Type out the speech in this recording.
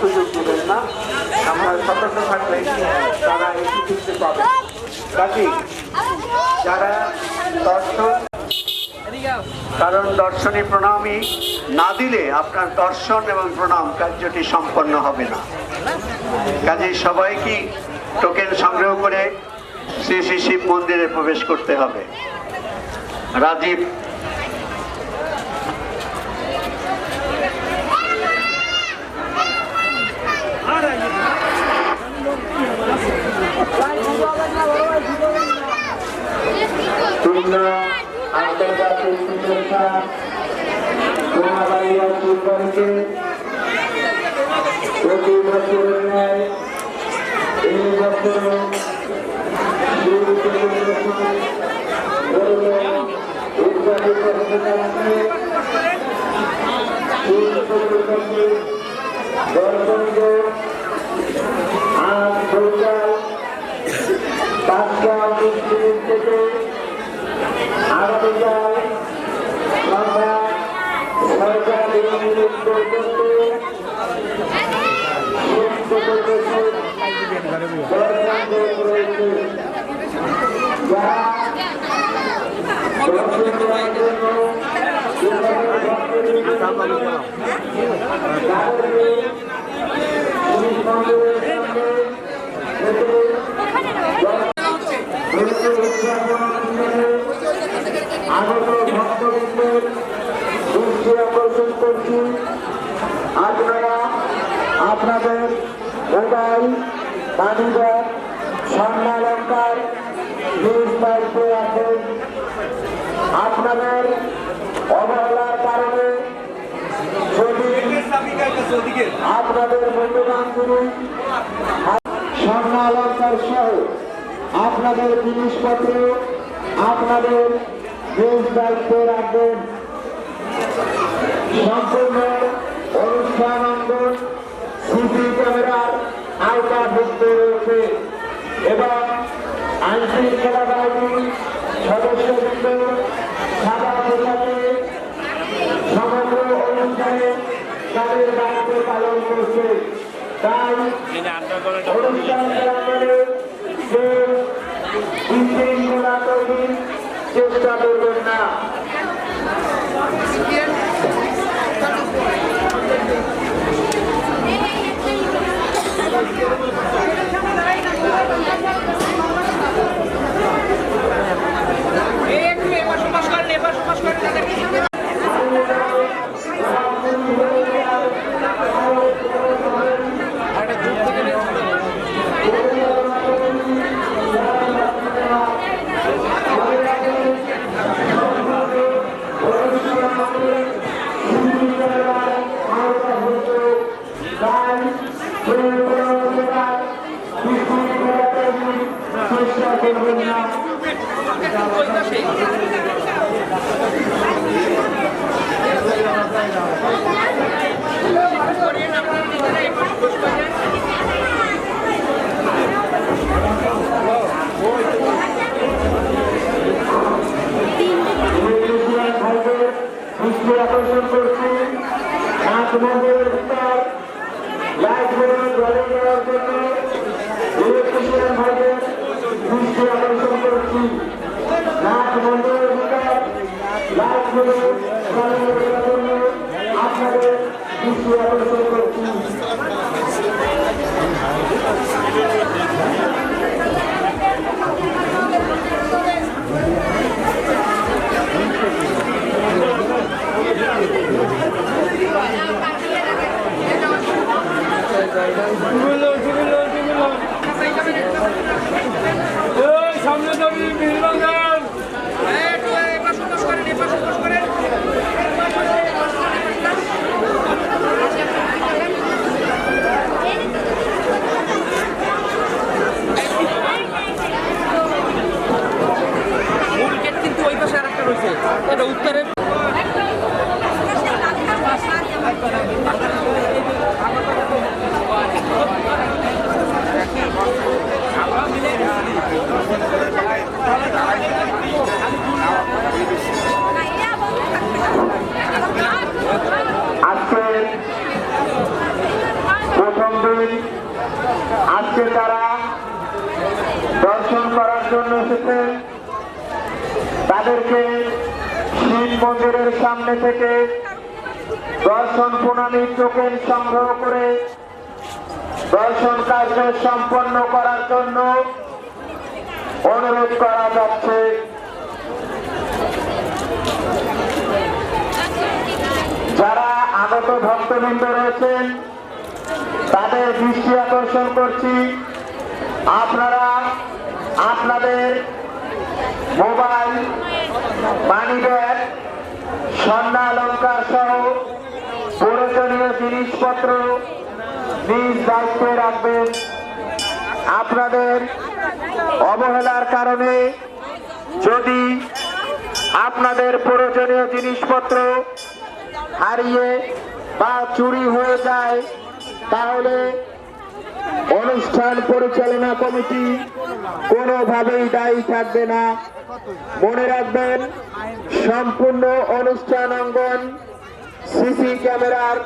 সুযোগ দেবেন না। আমরা সতর্ক থাকলে তারা এই সুযোগটি পাবে। কাজী যারা দর্শন, কারণ দর্শনী প্রণামী না দিলে আপনার দর্শন এবং প্রণাম কার্যটি সম্পন্ন হবে না। কাজেই সবাইকে টোকেন সংগ্রহ করে শ্রী শ্রী শিব মন্দিরে প্রবেশ করতে হবে। রাজীব আন্তর্জাতিক চিকিৎসা সোনাবাড়িয়া ফুটবলকে প্রতি বছরের ন্যায় এই বছর থেকে আগামীকাল আমরা সরকারি আগত ভক্তবৃন্দের দৃষ্টি আকর্ষণ করছি। আপনারা আপনাদের মোবাইল, বাণিজ্য, স্বর্ণালঙ্কার নিজ দায়িত্বে আছেন। আপনাদের অবহেলার কারণে যদি আপনাদের মূল্যবান জিনিস স্বর্ণালঙ্কার সহ আপনাদের জিনিসপত্র আপনাদের নিজ দায়িত্বে রাখবেন। সম্পূর্ণ অনুষ্ঠান অঙ্গন সিসি ক্যামেরার আওতাভুক্ত রয়েছে এবং আইন শৃঙ্খলা বাহিনীর সদস্যবৃন্দ সাদা পোশাকে সমগ্র অনুষ্ঠানে তাদের দায়িত্ব পালন করছে। তাই অনুষ্ঠান প্রাঙ্গণে বিশৃঙ্খলা তৈরির চেষ্টা করবেন না। আকর্ষণ করছি নাচ মন্দিরের ভিতর লাইট জলে দেওয়ার জন্য ইলেকট্রিশিয়ান ভাইদের দৃষ্টি আকর্ষণ করছি। নাচ মন্দিরের ভিতর লাইট জলে দেওয়ার জন্য আপনাদের দৃষ্টি আকর্ষণ করছি। সামনে যাবি বিলবাগান কিন্তু ওই পাশে আরেকটা রয়েছে উত্তরের আজকে তারা দর্শন করার জন্য এসেছেন তাদেরকে শিব মন্দিরের সামনে থেকে দর্শন প্রণামী টোকেন সংগ্রহ করে দর্শন কার্য সম্পন্ন করার জন্য অনুরোধ করা যাচ্ছে। যারা আগত ভক্তবৃন্দ রয়েছেন তাদের দৃষ্টি আকর্ষণ করছি, আপনারা আপনাদের মোবাইল, মানি ব্যাগ, স্বর্ণালঙ্কার সহ প্রয়োজনীয় জিনিসপত্র নিজ দায়িত্বে রাখবেন। আপনাদের অবহেলার কারণে যদি আপনাদের প্রয়োজনীয় জিনিসপত্র হারিয়ে বা চুরি হয়ে যায় তাহলে অনুষ্ঠান পরিচালনা কমিটি কোনোভাবেই দায়ী থাকবে না। মনে রাখবেন, সম্পূর্ণ অনুষ্ঠান অঙ্গন সিসি ক্যামেরার